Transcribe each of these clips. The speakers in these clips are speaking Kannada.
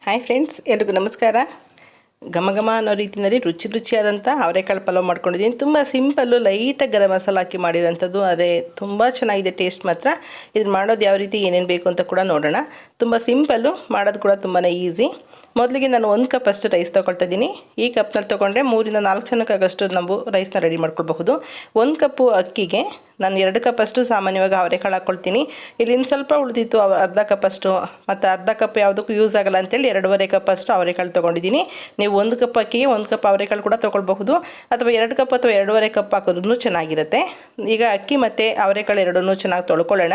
ಹಾಯ್ ಫ್ರೆಂಡ್ಸ್, ಎಲ್ರಿಗೂ ನಮಸ್ಕಾರ. ಘಮ ಘಮ ಅನ್ನೋ ರೀತಿಯಲ್ಲಿ ರುಚಿಯಾದಂಥ ಅವರೆಕಾಳು ಪಲಾವ್ ಮಾಡ್ಕೊಂಡಿದ್ದೀನಿ. ತುಂಬ ಸಿಂಪಲ್ಲು, ಲೈಟಾಗಿ ಗರಂ ಮಸಾಲ ಹಾಕಿ ಮಾಡಿರೋಂಥದ್ದು. ಆದರೆ ತುಂಬ ಚೆನ್ನಾಗಿದೆ ಟೇಸ್ಟ್ ಮಾತ್ರ. ಇದನ್ನು ಮಾಡೋದು ಯಾವ ರೀತಿ ಏನೇನು ಬೇಕು ಅಂತ ಕೂಡ ನೋಡೋಣ. ತುಂಬ ಸಿಂಪಲ್ಲು, ಮಾಡೋದು ಕೂಡ ತುಂಬಾ ಈಸಿ. ಮೊದಲಿಗೆ ನಾನು 1 ಕಪ್ ಅಷ್ಟು ರೈಸ್ ತೊಗೊಳ್ತಾ ಇದ್ದೀನಿ. ಈ ಕಪ್ನಲ್ಲಿ ತೊಗೊಂಡ್ರೆ 3 ರಿಂದ 4 ಜನಕ್ಕಾಗಷ್ಟು ನಾವು ರೈಸ್ನ ರೆಡಿ ಮಾಡ್ಕೊಳ್ಬಹುದು. 1 ಕಪ್ಪು ಅಕ್ಕಿಗೆ ನಾನು 2 ಕಪ್ ಅಷ್ಟು ಸಾಮಾನ್ಯವಾಗಿ ಅವರೆಕಾಳು ಹಾಕ್ಕೊಳ್ತೀನಿ. ಇಲ್ಲಿ ಇನ್ನು ಸ್ವಲ್ಪ ಉಳಿದಿತ್ತು, ಅರ್ಧ ಕಪ್ ಅಷ್ಟು, ಮತ್ತು ಅರ್ಧ ಕಪ್ ಯಾವುದಕ್ಕೂ ಯೂಸ್ ಆಗಲ್ಲ ಅಂತೇಳಿ 2.5 ಕಪ್ ಅಷ್ಟು ಅವರೆಕಾಳು ತೊಗೊಂಡಿದ್ದೀನಿ. ನೀವು 1 ಕಪ್ ಅಕ್ಕಿಗೆ 1 ಕಪ್ ಅವರೆಕಾಳು ಕೂಡ ತೊಗೊಳ್ಬಹುದು, ಅಥವಾ 2 ಕಪ್ ಅಥವಾ 2.5 ಕಪ್ ಹಾಕೋದ್ರೂ ಚೆನ್ನಾಗಿರುತ್ತೆ. ಈಗ ಅಕ್ಕಿ ಮತ್ತು ಅವರೆಕಾಳು ಎರಡನ್ನೂ ಚೆನ್ನಾಗಿ ತೊಳ್ಕೊಳ್ಳೋಣ.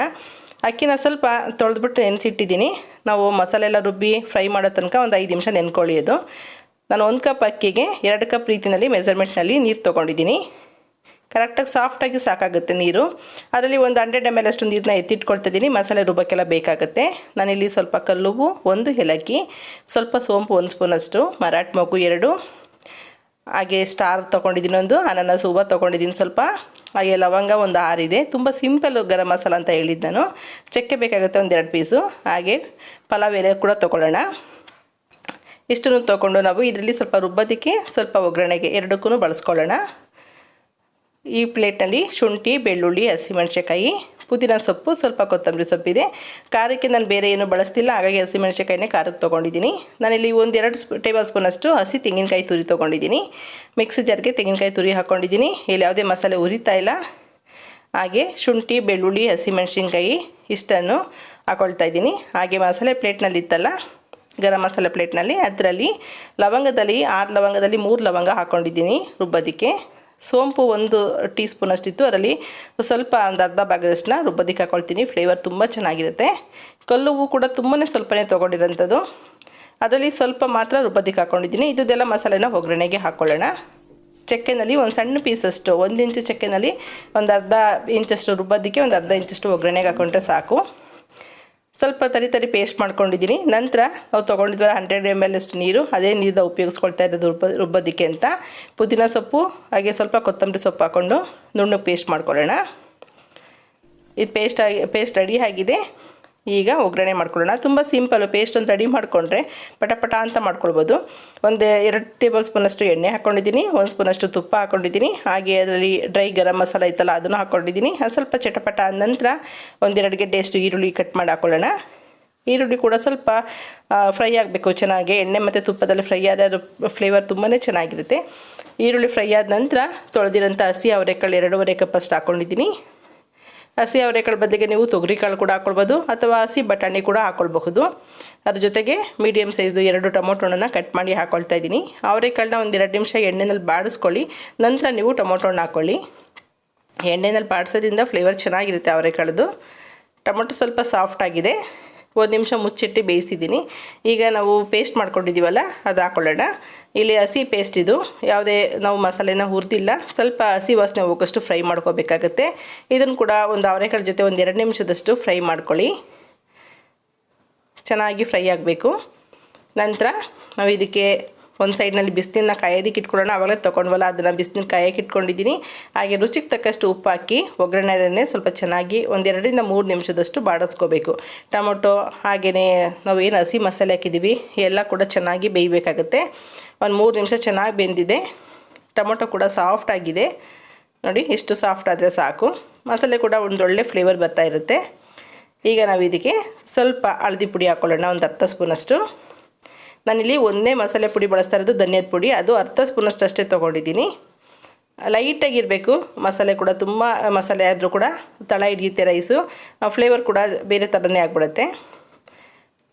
ಅಕ್ಕಿನ ಸ್ವಲ್ಪ ತೊಳೆದ್ಬಿಟ್ಟು ನೆನೆಸಿಟ್ಟಿದ್ದೀನಿ. ನಾವು ಮಸಾಲೆ ಎಲ್ಲ ರುಬ್ಬಿ ಫ್ರೈ ಮಾಡೋ ತನಕ ಒಂದು 5 ನಿಮಿಷ ನೆನ್ಕೊಳ್ಳೋದು. ನಾನು 1 ಕಪ್ ಅಕ್ಕಿಗೆ 2 ಕಪ್ ರೀತಿಯಲ್ಲಿ ಮೆಜರ್ಮೆಂಟ್ನಲ್ಲಿ ನೀರು ತೊಗೊಂಡಿದ್ದೀನಿ. ಕರೆಕ್ಟಾಗಿ ಸಾಫ್ಟಾಗಿ ಸಾಕಾಗುತ್ತೆ ನೀರು. ಅದರಲ್ಲಿ ಒಂದು 100 ml ಅಷ್ಟು ನೀರನ್ನ ಎತ್ತಿಟ್ಕೊಳ್ತಿದ್ದೀನಿ. ಮಸಾಲೆ ರುಬ್ಬಕ್ಕೆಲ್ಲ ಬೇಕಾಗುತ್ತೆ. ನಾನಿಲ್ಲಿ ಸ್ವಲ್ಪ ಕಲ್ಲುಪ್ಪು, 1 ಏಲಕ್ಕಿ, ಸ್ವಲ್ಪ ಸೋಂಪು 1 ಸ್ಪೂನಷ್ಟು, ಮರಾಠಿ ಮೊಗ್ಗು 2, ಹಾಗೆ ಸ್ಟಾರ್ ತೊಗೊಂಡಿದ್ದೀನಿ, ಒಂದು ಅನಾನಸ್ ಹೂವು ತೊಗೊಂಡಿದ್ದೀನಿ ಸ್ವಲ್ಪ, ಹಾಗೆ ಲವಂಗ ಒಂದು 6 ಇದೆ. ತುಂಬ ಸಿಂಪಲ್ ಗರಂ ಮಸಾಲ ಅಂತ ಹೇಳಿದ್ದು ನಾನು. ಚಕ್ಕೆ ಬೇಕಾಗುತ್ತೆ ಒಂದು 2 ಪೀಸು, ಹಾಗೆ ಪಲಾವ್ ಎಲೆ ಕೂಡ ತೊಗೊಳ್ಳೋಣ. ಇಷ್ಟನ್ನು ತೊಗೊಂಡು ನಾವು ಇದರಲ್ಲಿ ಸ್ವಲ್ಪ ರುಬ್ಬೋದಕ್ಕೆ, ಸ್ವಲ್ಪ ಒಗ್ಗರಣೆಗೆ ಎರಡಕ್ಕೂ ಬಳಸ್ಕೊಳ್ಳೋಣ. ಈ ಪ್ಲೇಟಲ್ಲಿ ಶುಂಠಿ, ಬೆಳ್ಳುಳ್ಳಿ, ಹಸಿಮೆಣಸಿನಕಾಯಿ, ಪುದೀನ ಸೊಪ್ಪು, ಸ್ವಲ್ಪ ಕೊತ್ತಂಬರಿ ಸೊಪ್ಪಿದೆ. ಖಾರಕ್ಕೆ ನಾನು ಬೇರೆ ಏನು ಬಳಸ್ತಿಲ್ಲ, ಹಾಗಾಗಿ ಹಸಿಮೆಣಸಿನಕಾಯಿನೇ ಖಾರಕ್ಕೆ ತೊಗೊಂಡಿದ್ದೀನಿ. ನಾನಿಲ್ಲಿ 1-2 ಟೇಬಲ್ ಸ್ಪೂನಷ್ಟು ಹಸಿ ತೆಂಗಿನಕಾಯಿ ತುರಿ ತೊಗೊಂಡಿದ್ದೀನಿ. ಮಿಕ್ಸಿ ಜಾರ್ಗೆ ತೆಂಗಿನಕಾಯಿ ತುರಿ ಹಾಕ್ಕೊಂಡಿದ್ದೀನಿ. ಇಲ್ಲಿ ಯಾವುದೇ ಮಸಾಲೆ ಹುರಿತಾ ಇಲ್ಲ. ಹಾಗೆ ಶುಂಠಿ, ಬೆಳ್ಳುಳ್ಳಿ, ಹಸಿಮೆಣಸಿನಕಾಯಿ ಇಷ್ಟನ್ನು ಹಾಕ್ಕೊಳ್ತಾ ಇದ್ದೀನಿ. ಹಾಗೆ ಮಸಾಲೆ ಪ್ಲೇಟ್ನಲ್ಲಿ ಇತ್ತಲ್ಲ, ಗರಂ ಮಸಾಲೆ ಪ್ಲೇಟ್ನಲ್ಲಿ, ಅದರಲ್ಲಿ ಲವಂಗದಲ್ಲಿ 6 ಲವಂಗದಲ್ಲಿ 3 ಲವಂಗ ಹಾಕ್ಕೊಂಡಿದ್ದೀನಿ ರುಬ್ಬೋದಕ್ಕೆ. ಸೋಂಪು 1 ಟೀ ಸ್ಪೂನಷ್ಟಿತ್ತು, ಅದರಲ್ಲಿ ಸ್ವಲ್ಪ ಒಂದು ಅರ್ಧ ಭಾಗದಷ್ಟನ್ನ ರುಬ್ಬೋದಕ್ಕೆ ಹಾಕ್ಕೊಳ್ತೀನಿ. ಫ್ಲೇವರ್ ತುಂಬ ಚೆನ್ನಾಗಿರುತ್ತೆ. ಕಲ್ಲುವು ಕೂಡ ತುಂಬಾ ಸ್ವಲ್ಪನೇ ತೊಗೊಂಡಿರೋಂಥದ್ದು, ಅದರಲ್ಲಿ ಸ್ವಲ್ಪ ಮಾತ್ರ ರುಬ್ಬೋದಕ್ಕೆ ಹಾಕ್ಕೊಂಡಿದ್ದೀನಿ. ಇದೆಲ್ಲ ಮಸಾಲೆನ ಒಗ್ಗರಣೆಗೆ ಹಾಕ್ಕೊಳ್ಳೋಣ. ಚಕ್ಕೆನಲ್ಲಿ ಒಂದು ಸಣ್ಣ ಪೀಸಷ್ಟು, 1 ಇಂಚು ಚಕ್ಕೆನಲ್ಲಿ ಒಂದು ಅರ್ಧ ಇಂಚಷ್ಟು ರುಬ್ಬೋದಕ್ಕೆ, ಒಂದು ಅರ್ಧ ಇಂಚಷ್ಟು ಒಗ್ಗರಣೆಗೆ ಹಾಕ್ಕೊಂಡ್ರೆ ಸಾಕು. ಸ್ವಲ್ಪ ತರಿ ಪೇಸ್ಟ್ ಮಾಡ್ಕೊಂಡಿದ್ದೀನಿ. ನಂತರ ನಾವು ತೊಗೊಂಡಿದ್ವಲ್ಲ 100 ml ಅಷ್ಟು ನೀರು, ಅದೇ ನೀರನ್ನ ಉಪಯೋಗಿಸ್ಕೊಳ್ತಾ ಇರೋದು ರುಬ್ಬೋದಕ್ಕೆ ಅಂತ. ಪುದೀನ ಸೊಪ್ಪು ಹಾಗೆ ಸ್ವಲ್ಪ ಕೊತ್ತಂಬರಿ ಸೊಪ್ಪು ಹಾಕ್ಕೊಂಡು ನುಣ್ಣಗೆ ಪೇಸ್ಟ್ ಮಾಡ್ಕೊಳ್ಳೋಣ. ಇದು ಪೇಸ್ಟ್ ರೆಡಿ ಆಗಿದೆ. ಈಗ ಒಗ್ಗರಣೆ ಮಾಡ್ಕೊಳ್ಳೋಣ. ತುಂಬ ಸಿಂಪಲ್ಲು. ಪೇಸ್ಟ್ ಒಂದು ರೆಡಿ ಮಾಡಿಕೊಂಡ್ರೆ ಪಟ ಅಂತ ಮಾಡ್ಕೊಳ್ಬೋದು. ಒಂದು 2 ಟೇಬಲ್ ಸ್ಪೂನಷ್ಟು ಎಣ್ಣೆ ಹಾಕ್ಕೊಂಡಿದ್ದೀನಿ, 1 ಸ್ಪೂನಷ್ಟು ತುಪ್ಪ ಹಾಕ್ಕೊಂಡಿದ್ದೀನಿ. ಹಾಗೆ ಅದರಲ್ಲಿ ಡ್ರೈ ಗರಂ ಮಸಾಲ ಇತ್ತಲ್ಲ, ಅದನ್ನು ಹಾಕ್ಕೊಂಡಿದ್ದೀನಿ. ಸ್ವಲ್ಪ ಚಟಪಟ ಆದ ನಂತರ 1-2 ಗೆಡ್ಡೆಯಷ್ಟು ಈರುಳ್ಳಿ ಕಟ್ ಮಾಡಿ ಹಾಕ್ಕೊಳ್ಳೋಣ. ಈರುಳ್ಳಿ ಕೂಡ ಸ್ವಲ್ಪ ಫ್ರೈ ಆಗಬೇಕು ಚೆನ್ನಾಗಿ. ಎಣ್ಣೆ ಮತ್ತು ತುಪ್ಪದಲ್ಲಿ ಫ್ರೈ ಆದ ಅದು ಫ್ಲೇವರ್ ತುಂಬಾ ಚೆನ್ನಾಗಿರುತ್ತೆ. ಈರುಳ್ಳಿ ಫ್ರೈ ಆದ ನಂತರ ತೊಳೆದಿರೋಂಥ ಹಸಿ ಅವರೆಕಾಳು 2.5 ಕಪ್ ಅಷ್ಟು ಹಾಕ್ಕೊಂಡಿದ್ದೀನಿ. ಹಸಿ ಅವರೆಕಾಳು ಬದಲಿಗೆ ನೀವು ತೊಗರಿಕಾಳು ಕೂಡ ಹಾಕ್ಕೊಳ್ಬೋದು, ಅಥವಾ ಹಸಿ ಬಟಾಣಿ ಕೂಡ ಹಾಕ್ಕೊಳ್ಬಹುದು. ಅದ್ರ ಜೊತೆಗೆ ಮೀಡಿಯಮ್ ಸೈಜು 2 ಟೊಮೊಟೊನ ಕಟ್ ಮಾಡಿ ಹಾಕ್ಕೊಳ್ತಾ ಇದ್ದೀನಿ. ಅವರೆಕಾಳನ್ನ ಒಂದು 2 ನಿಮಿಷ ಎಣ್ಣೆಯಲ್ಲಿ ಬಾಡಿಸ್ಕೊಳ್ಳಿ. ನಂತರ ನೀವು ಟೊಮೊಟೊನ ಹಾಕ್ಕೊಳ್ಳಿ. ಎಣ್ಣೆಯಲ್ಲಿ ಬಾಡಿಸೋದ್ರಿಂದ ಫ್ಲೇವರ್ ಚೆನ್ನಾಗಿರುತ್ತೆ ಅವರೆಕಾಳದು. ಟೊಮೊಟೊ ಸ್ವಲ್ಪ ಸಾಫ್ಟ್ ಆಗಿದೆ. 1 ನಿಮಿಷ ಮುಚ್ಚಿಟ್ಟು ಬೇಯಿಸಿದ್ದೀನಿ. ಈಗ ನಾವು ಪೇಸ್ಟ್ ಮಾಡ್ಕೊಂಡಿದ್ದೀವಲ್ಲ, ಅದು ಹಾಕ್ಕೊಳ್ಳೋಣ. ಇಲ್ಲಿ ಹಸಿ ಪೇಸ್ಟ್ ಇದು, ಯಾವುದೇ ನಾವು ಮಸಾಲೆನ ಹುರಿದಿಲ್ಲ. ಸ್ವಲ್ಪ ಹಸಿ ವಾಸನೆ ಹೋಗೋಷ್ಟು ಫ್ರೈ ಮಾಡ್ಕೋಬೇಕಾಗತ್ತೆ. ಇದನ್ನು ಕೂಡ ಒಂದು ಅವರೆಕಾಳು ಜೊತೆ ಒಂದು 2 ನಿಮಿಷದಷ್ಟು ಫ್ರೈ ಮಾಡ್ಕೊಳ್ಳಿ. ಚೆನ್ನಾಗಿ ಫ್ರೈ ಆಗಬೇಕು. ನಂತರ ನಾವು ಇದಕ್ಕೆ ಒಂದು ಸೈಡ್ನಲ್ಲಿ ಬಿಸಿನೀರನ್ನ ಕಾಯೋದಕ್ಕೆ ಇಟ್ಕೊಳ್ಳೋಣ. ಆವಾಗಲೇ ತೊಗೊಂಡ್ವಲ್ಲ, ಅದನ್ನು ಬಿಸಿನೀರು ಕಾಯೋಕ್ಕೆ ಇಟ್ಕೊಂಡಿದ್ದೀನಿ. ಹಾಗೆ ರುಚಿಗೆ ತಕ್ಕಷ್ಟು ಉಪ್ಪು ಹಾಕಿ ಒಗ್ಗರಣೆಯಲ್ಲೇ ಸ್ವಲ್ಪ ಚೆನ್ನಾಗಿ 1-2 ರಿಂದ 3 ನಿಮಿಷದಷ್ಟು ಬಾಡಿಸ್ಕೋಬೇಕು. ಟೊಮೊಟೊ ಹಾಗೆಯೇ ನಾವು ಏನು ಹಸಿ ಮಸಾಲೆ ಹಾಕಿದ್ದೀವಿ ಎಲ್ಲ ಕೂಡ ಚೆನ್ನಾಗಿ ಬೇಯಬೇಕಾಗುತ್ತೆ. ಒಂದು 3 ನಿಮಿಷ ಚೆನ್ನಾಗಿ ಬೆಂದಿದೆ. ಟೊಮೊಟೊ ಕೂಡ ಸಾಫ್ಟ್ ಆಗಿದೆ ನೋಡಿ. ಇಷ್ಟು ಸಾಫ್ಟ್ ಆದರೆ ಸಾಕು. ಮಸಾಲೆ ಕೂಡ ಒಂದೊಳ್ಳೆ ಫ್ಲೇವರ್ ಬರ್ತಾ ಇರುತ್ತೆ. ಈಗ ನಾವು ಇದಕ್ಕೆ ಸ್ವಲ್ಪ ಹಳದಿ ಪುಡಿ ಹಾಕ್ಕೊಳ್ಳೋಣ, ಒಂದು 10 ಸ್ಪೂನಷ್ಟು. ನಾನಿಲ್ಲಿ ಒಂದೇ ಮಸಾಲೆ ಪುಡಿ ಬಳಸ್ತಾ ಇರೋದು, ಧನಿಯಾದ ಪುಡಿ. ಅದು 10 ಸ್ಪೂನಷ್ಟು ಅಷ್ಟೇ ತೊಗೊಂಡಿದ್ದೀನಿ. ಲೈಟಾಗಿರಬೇಕು ಮಸಾಲೆ ಕೂಡ. ತುಂಬ ಮಸಾಲೆ ಆದರೂ ಕೂಡ ತಳ ಹಿಡಿಯುತ್ತೆ ರೈಸು. ಫ್ಲೇವರ್ ಕೂಡ ಬೇರೆ ಥರನೇ ಆಗಿಬಿಡುತ್ತೆ.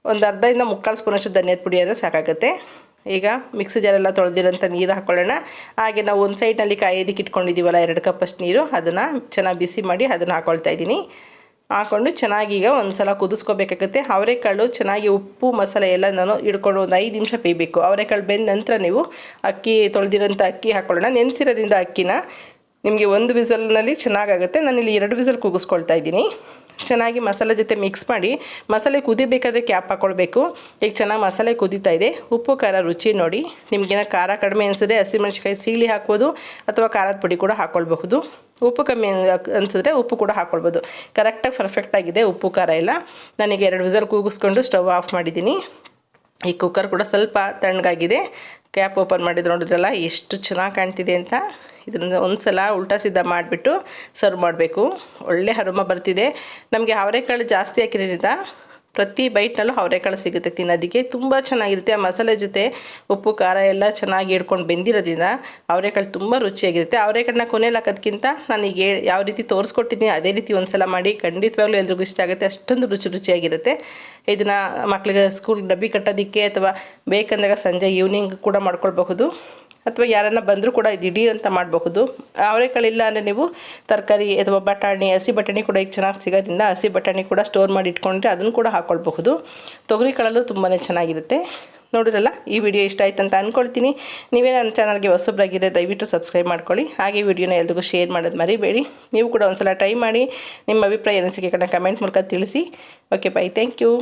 ಒಂದು 1/2 ರಿಂದ 3/4 ಸ್ಪೂನಷ್ಟು ಧನಿಯಾದ ಪುಡಿ ಆದರೆ ಸಾಕಾಗುತ್ತೆ. ಈಗ ಮಿಕ್ಸಿ ಜಾರೆಲ್ಲ ತೊಳೆದಿರೋಂಥ ನೀರು ಹಾಕ್ಕೊಳ್ಳೋಣ. ಹಾಗೆ ನಾವು ಒಂದು ಸೈಡ್ನಲ್ಲಿ ಕಾಯೋದಕ್ಕೆ ಇಟ್ಕೊಂಡಿದ್ದೀವಲ್ಲ 2 ಕಪ್ ಅಷ್ಟು ನೀರು, ಅದನ್ನು ಚೆನ್ನಾಗಿ ಬಿಸಿ ಮಾಡಿ ಅದನ್ನು ಹಾಕ್ಕೊಳ್ತಾ ಇದ್ದೀನಿ. ಹಾಕ್ಕೊಂಡು ಚೆನ್ನಾಗಿ ಈಗ ಒಂದು ಸಲ ಕುದಿಸ್ಕೋಬೇಕಾಗುತ್ತೆ. ಅವರೆಕಾಳು ಚೆನ್ನಾಗಿ ಉಪ್ಪು ಮಸಾಲೆ ಎಲ್ಲ ನಾನು ಹಿಡ್ಕೊಂಡು ಒಂದು 5 ನಿಮಿಷ ಬೇಯಬೇಕು. ಅವರೆಕಾಳು ಬೆಂದ ನಂತರ ನೀವು ಅಕ್ಕಿ ತೊಳೆದಿರೋಂಥ ಅಕ್ಕಿ ಹಾಕ್ಕೊಳ್ಳೋಣ. ನೆನೆಸಿರೋದ್ರಿಂದ ಅಕ್ಕಿನ ನಿಮಗೆ 1 ವಿಸಲ್ನಲ್ಲಿ ಚೆನ್ನಾಗಾಗುತ್ತೆ. ನಾನಿಲ್ಲಿ 2 ವಿಸಲ್ ಕೂಗಿಸ್ಕೊಳ್ತಾ ಇದ್ದೀನಿ. ಚೆನ್ನಾಗಿ ಮಸಾಲೆ ಜೊತೆ ಮಿಕ್ಸ್ ಮಾಡಿ. ಮಸಾಲೆ ಕುದಿಬೇಕಾದ್ರೆ ಕ್ಯಾಪ್ ಹಾಕ್ಕೊಳ್ಬೇಕು. ಈಗ ಚೆನ್ನಾಗಿ ಮಸಾಲೆ ಕುದೀತಾ ಇದೆ. ಉಪ್ಪು ಖಾರ ರುಚಿ ನೋಡಿ. ನಿಮಗೇನೋ ಖಾರ ಕಡಿಮೆ ಅನಿಸಿದ್ರೆ ಹಸಿಮೆಣಸಿಕಾಯಿ ಸೀಳಿ ಹಾಕ್ಬೋದು, ಅಥವಾ ಖಾರದ ಪುಡಿ ಕೂಡ ಹಾಕ್ಕೊಳ್ಬಹುದು. ಉಪ್ಪು ಕಮ್ಮಿ ಅನಿಸಿದ್ರೆ ಉಪ್ಪು ಕೂಡ ಹಾಕ್ಕೊಳ್ಬೋದು. ಕರೆಕ್ಟಾಗಿ ಪರ್ಫೆಕ್ಟಾಗಿದೆ ಉಪ್ಪು ಖಾರ ಎಲ್ಲ. ನನಗೆ 2 ವಿಸಲ್ ಕೂಗಿಸ್ಕೊಂಡು ಸ್ಟವ್ ಆಫ್ ಮಾಡಿದ್ದೀನಿ. ಈ ಕುಕ್ಕರ್ ಕೂಡ ಸ್ವಲ್ಪ ತಣ್ಣಗಾಗಿದೆ. ಕ್ಯಾಪ್ ಓಪನ್ ಮಾಡಿದ್ರೆ ನೋಡಿದ್ರಲ್ಲ ಎಷ್ಟು ಚೆನ್ನಾಗಿ ಕಾಣ್ತಿದೆ ಅಂತ. ಇದನ್ನು ಒಂದು ಸಲ ಉಲ್ಟಾ ಸಿದ್ಧ ಮಾಡಿಬಿಟ್ಟು ಸರ್ವ್ ಮಾಡಬೇಕು. ಒಳ್ಳೆ ಅರೋಮ ಬರ್ತಿದೆ. ನಮಗೆ ಅವರೆಕಾಳು ಜಾಸ್ತಿ ಹಾಕಿರೋದ್ರಿಂದ ಪ್ರತಿ ಬೈಟ್ನಲ್ಲೂ ಅವರೆಕಾಳು ಸಿಗುತ್ತೆ ತಿನ್ನೋದಕ್ಕೆ, ತುಂಬ ಚೆನ್ನಾಗಿರುತ್ತೆ. ಆ ಮಸಾಲೆ ಜೊತೆ ಉಪ್ಪು ಖಾರ ಎಲ್ಲ ಚೆನ್ನಾಗಿ ಹಿಡ್ಕೊಂಡು ಬೆಂದಿರೋದ್ರಿಂದ ಅವರೆಕಾಳು ತುಂಬ ರುಚಿಯಾಗಿರುತ್ತೆ. ಅವರೆಕಾಳನ್ನ ಕೊನೆಯಲ್ಲಿ ಹಾಕೋದಕ್ಕಿಂತ ನಾನೀಗ ಯಾವ ರೀತಿ ತೋರಿಸ್ಕೊಟ್ಟಿದ್ದೀನಿ ಅದೇ ರೀತಿ ಒಂದು ಸಲ ಮಾಡಿ, ಖಂಡಿತವಾಗ್ಲೂ ಎಲ್ರಿಗೂ ಇಷ್ಟ ಆಗುತ್ತೆ. ಅಷ್ಟೊಂದು ರುಚಿಯಾಗಿರುತ್ತೆ. ಇದನ್ನು ಮಕ್ಕಳಿಗೆ ಸ್ಕೂಲ್ ಡಬ್ಬಿ ಕಟ್ಟೋದಕ್ಕೆ ಅಥವಾ ಬೇಕಂದಾಗ ಸಂಜೆ ಈವ್ನಿಂಗ್ ಕೂಡ ಮಾಡ್ಕೊಳ್ಬಹುದು, ಅಥವಾ ಯಾರನ್ನ ಬಂದರೂ ಕೂಡ ದಿಢೀರ್ ಅಂತ ಮಾಡಬಹುದು. ಅವರೆಕಾಳಿಲ್ಲ ಅಂದರೆ ನೀವು ತರಕಾರಿ ಅಥವಾ ಬಟಾಣಿ, ಹಸಿ ಬಟಾಣಿ ಕೂಡ ಈಗ ಚೆನ್ನಾಗಿ ಸಿಗೋದ್ರಿಂದ ಹಸಿ ಬಟಾಣಿ ಕೂಡ ಸ್ಟೋರ್ ಮಾಡಿ ಇಟ್ಕೊಂಡ್ರೆ ಅದನ್ನು ಕೂಡ ಹಾಕ್ಕೊಳ್ಬಹುದು. ತೊಗರಿ ಕಾಳಲ್ಲೂ ತುಂಬಾ ಚೆನ್ನಾಗಿರುತ್ತೆ. ನೋಡಿರಲ್ಲ, ಈ ವಿಡಿಯೋ ಇಷ್ಟ ಆಯ್ತು ಅಂತ ಅಂದ್ಕೊಳ್ತೀನಿ. ನೀವೇ ನನ್ನ ಚಾನಲ್ಗೆ ಹೊಸಬ್ರಾಗಿದ್ದರೆ ದಯವಿಟ್ಟು ಸಬ್ಸ್ಕ್ರೈಬ್ ಮಾಡ್ಕೊಳ್ಳಿ. ಹಾಗೆ ವಿಡಿಯೋನ ಎಲ್ರಿಗೂ ಶೇರ್ ಮಾಡೋದು ಮರಿಬೇಡಿ. ನೀವು ಕೂಡ ಒಂದು ಸಲ ಟ್ರೈ ಮಾಡಿ ನಿಮ್ಮ ಅಭಿಪ್ರಾಯ ಅನಿಸಿಕೆಗಳನ್ನ ಕಮೆಂಟ್ ಮೂಲಕ ತಿಳಿಸಿ. Okay, bye, thank you.